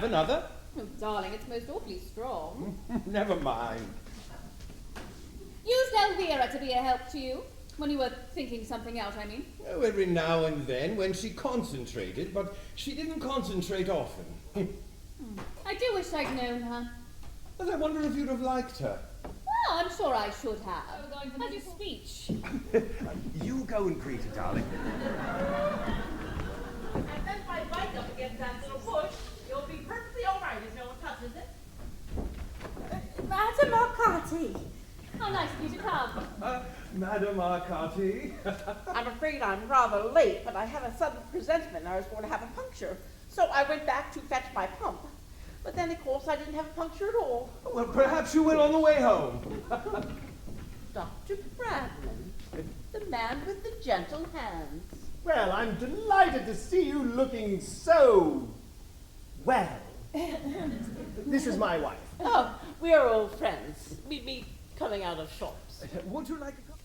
have another? Oh, darling, it's most awfully strong. Never mind. Used Elvira to be a help to you? When you were thinking something else, I mean? Oh, every now and then when she concentrated, but she didn't concentrate often. I do wish I'd known her. But I wonder if you'd have liked her. Well, I'm sure I should have. I was going to make a speech. You go and greet her, darling. And then if I bite up against that little bush, you'll be perfectly all right if no one touches it. Madam Arcati. How nice of you to come. Madam Arcati. I'm afraid I'm rather late, but I had a sudden presentiment I was going to have a puncture. So I went back to fetch my pump. But then, of course, I didn't have a puncture at all. Well, perhaps you will on the way home. Dr. Bradman, the man with the gentle hands. Well, I'm delighted to see you looking so well. This is my wife. Oh, we're old friends. We meet coming out of shops. Would you like a cup?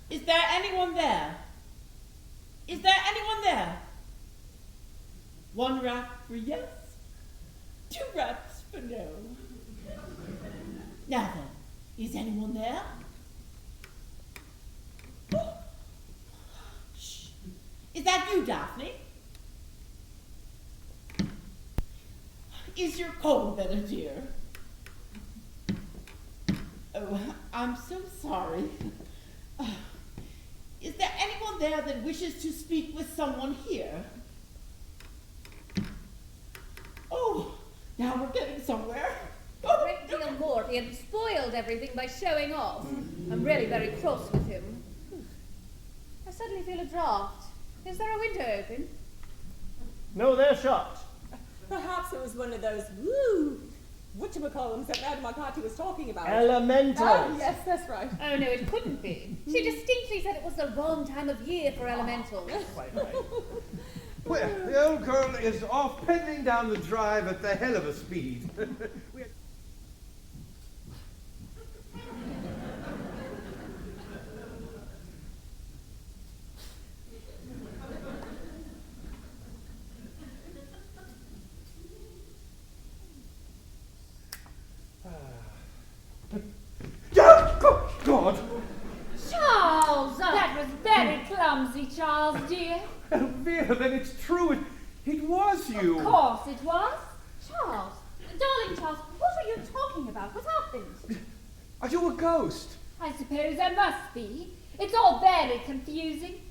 Is there anyone there? Is there anyone there? 1 rap for yes, 2 raps for no. Now then, is anyone there? Oh. Shh. Is that you, Daphne? Is your cold better, dear? Oh, I'm so sorry. Is there anyone there that wishes to speak with someone here? Oh, now we're getting somewhere. A great deal more. He had spoiled everything by showing off. I'm really very cross with him. I suddenly feel a draught. Is there a window open? No, they're shut. Perhaps it was one of those whatchamacallums that Madame Arcati was talking about. Elementals. Oh, yes, that's right. Oh, no, it couldn't be. She distinctly said it was the wrong time of year for elementals. Quite right. Well, the old girl is off pedaling down the drive at the hell of a speed. God! Charles! That was very clumsy, Charles, dear. Elvira, then it's true. It was you. Of course it was. Charles, darling Charles, what are you talking about? What happened? Are you a ghost? I suppose I must be. It's all very confusing.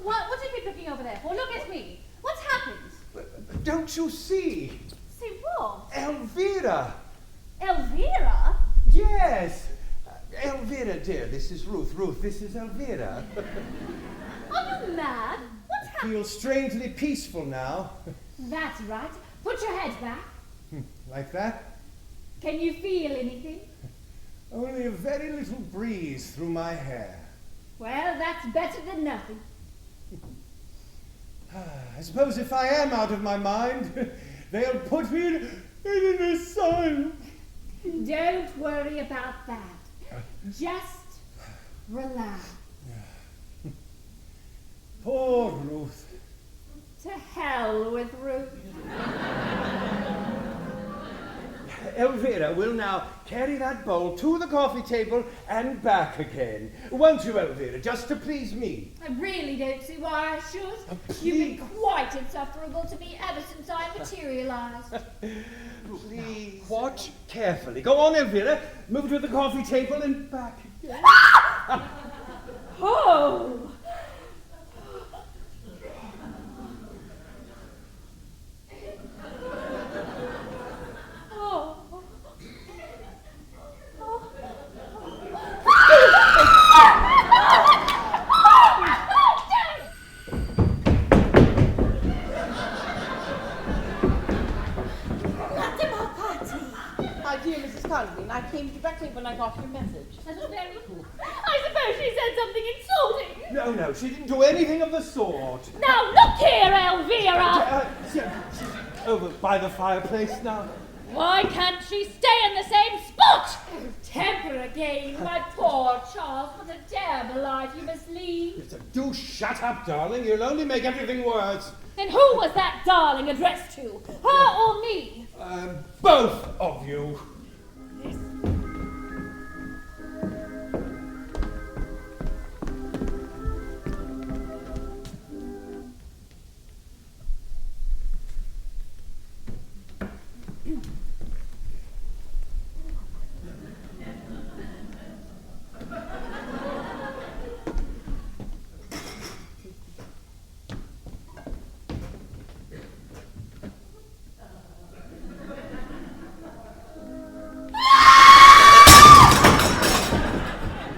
What have you been looking over there for? Look at me. What's happened? Don't you see? See what? Elvira! Elvira? Yes! Elvira, dear, this is Ruth. Ruth, this is Elvira. Are you mad? What's I happened? feel strangely peaceful now. That's right. Put your head back. Like that? Can you feel anything? Only a very little breeze through my hair. Well, that's better than nothing. I suppose if I am out of my mind, they'll put me in an asylum. Don't worry about that. Just relax. Poor Ruth. To hell with Ruth. Elvira will now carry that bowl to the coffee table and back again. Won't you, Elvira, just to please me? I really don't see why I should. Please. You've been quite insufferable to me ever since I materialized. Please. Watch carefully. Go on, Elvira. Move to the coffee table and back again. Oh! I came directly when I got your message. That's very cool. I suppose she said something insulting. No, she didn't do anything of the sort. Now look here, Elvira! She's over by the fireplace now. Why can't she stay in the same spot? temper again. My poor Charles, what a terrible life you must lead. Do shut up, darling. You'll only make everything worse. And who was that darling addressed to? Her or me? Both of you.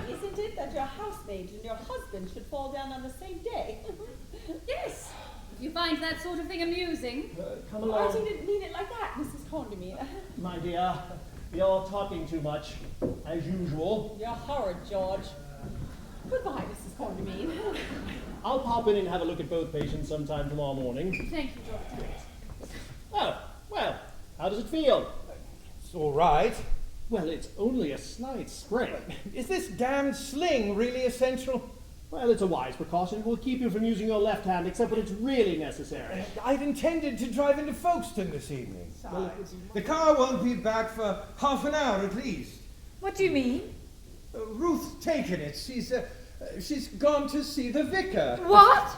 Isn't it that your housemaid and your husband should fall down on the same day? Yes. If you find that sort of thing amusing. Come Oh, I along, didn't mean it like that, Mrs. Condamine. my dear. You're talking too much, as usual. You're horrid, George. Goodbye, Mrs. Condamine. I'll pop in and have a look at both patients sometime tomorrow morning. Thank you, Doctor. Oh, well, how does it feel? It's all right. Well, it's only a slight sprain. Is this damned sling really essential? Well, it's a wise precaution. It will keep you from using your left hand, except when it's really necessary. I'd intended to drive into Folkestone this evening. The car won't be back for half an hour at least. What do you mean? Ruth's taken it. She's gone to see the vicar. What?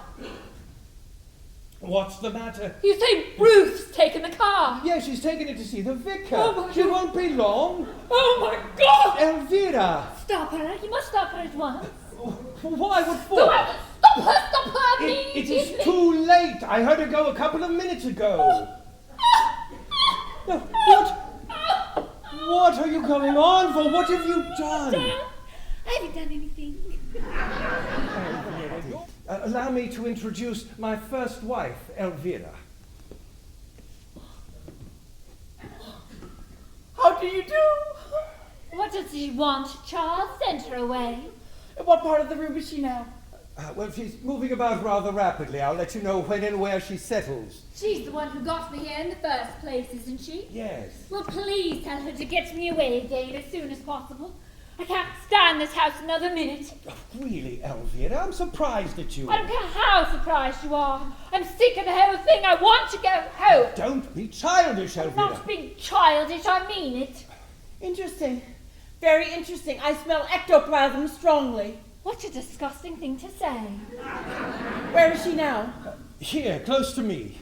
What's the matter? You say Ruth's taken the car? Yeah, she's taken it to see the vicar. Oh, my She God. won't be long. Oh my God! Elvira! Stop her! You must stop her at once. Why would for? Stop her! Stop her! It is immediately. too late. I heard her go a couple of minutes ago. What are you going on for? What have you done? Dad, I haven't done anything. Allow me to introduce my first wife, Elvira. How do you do? What does she want, Charles? Send her away. What part of the room is she now? Well, she's moving about rather rapidly. I'll let you know when and where she settles. She's the one who got me here in the first place, isn't she? Yes. Well, please tell her to get me away again as soon as possible. I can't stand this house another minute. Oh, really, Elvira? I'm surprised at you. I don't care how surprised you are. I'm sick of the whole thing. I want to go home. Don't be childish, I'm Elvira. not being childish. I mean it. Interesting. Very interesting. I smell ectoplasm strongly. What a disgusting thing to say. Where is she now? Here, close to me.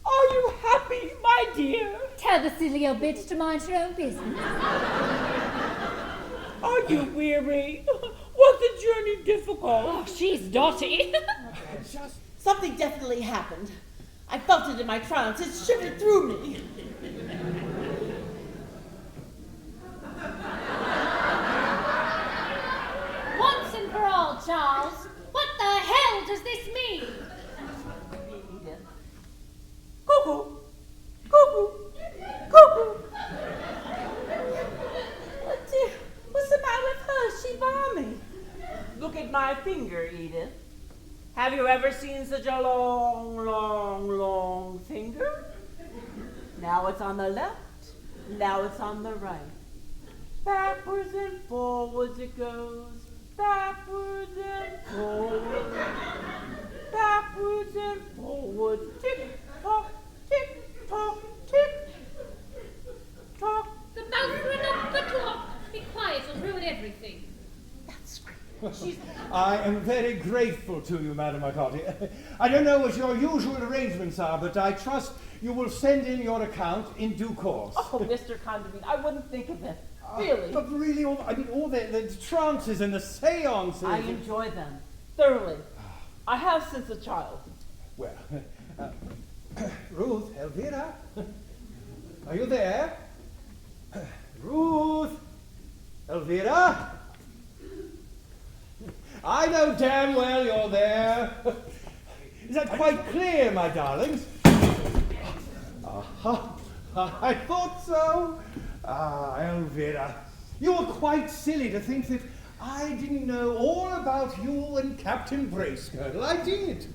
Are you happy, my dear? Tell the silly old bitch to mind her own business. Are you weary? Was the journey difficult? Oh, she's dotty. Something definitely happened. I felt it in my trance. It shivered through me. Once and for all, Charles, what the hell does this mean? Cuckoo! Cuckoo! Cuckoo! What's the matter with her? She balmy. Look at my finger, Edith. Have you ever seen such a long, long, long finger? Now it's on the left, now it's on the right. Backwards and forwards it goes, backwards and forwards, backwards and forwards. Tick tock, tick tock, tick tock. The mouse ran up the clock. Be quiet, it'll ruin everything. I am very grateful to you, Madam McCarty. I don't know what your usual arrangements are, but I trust you will send in your account in due course. Oh, Mr. Condamine, I wouldn't think of it. Really? But really, all the trances and the seances. I enjoy them. Thoroughly. I have since a child. Well, Ruth, Elvira, are you there? Ruth, Elvira? I know damn well you're there. Is that quite clear, my darlings? I thought so. Elvira, you were quite silly to think that I didn't know all about you and Captain Bracegirdle. I did.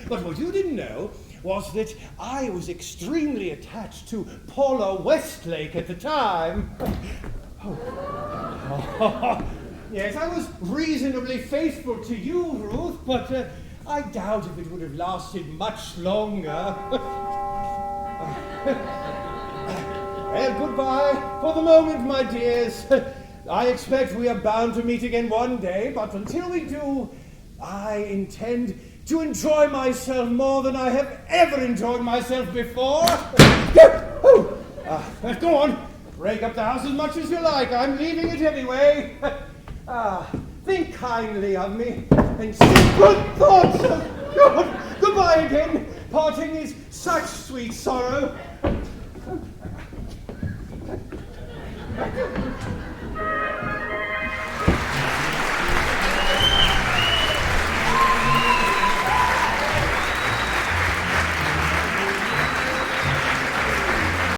But what you didn't know was that I was extremely attached to Paula Westlake at the time. Yes, I was reasonably faithful to you, Ruth, but I doubt if it would have lasted much longer. Well, goodbye for the moment, my dears. I expect we are bound to meet again one day, but until we do, I intend to enjoy myself more than I have ever enjoyed myself before. Go on, break up the house as much as you like. I'm leaving it anyway. Think kindly of me and say good thoughts of God. Goodbye again. Parting is such sweet sorrow.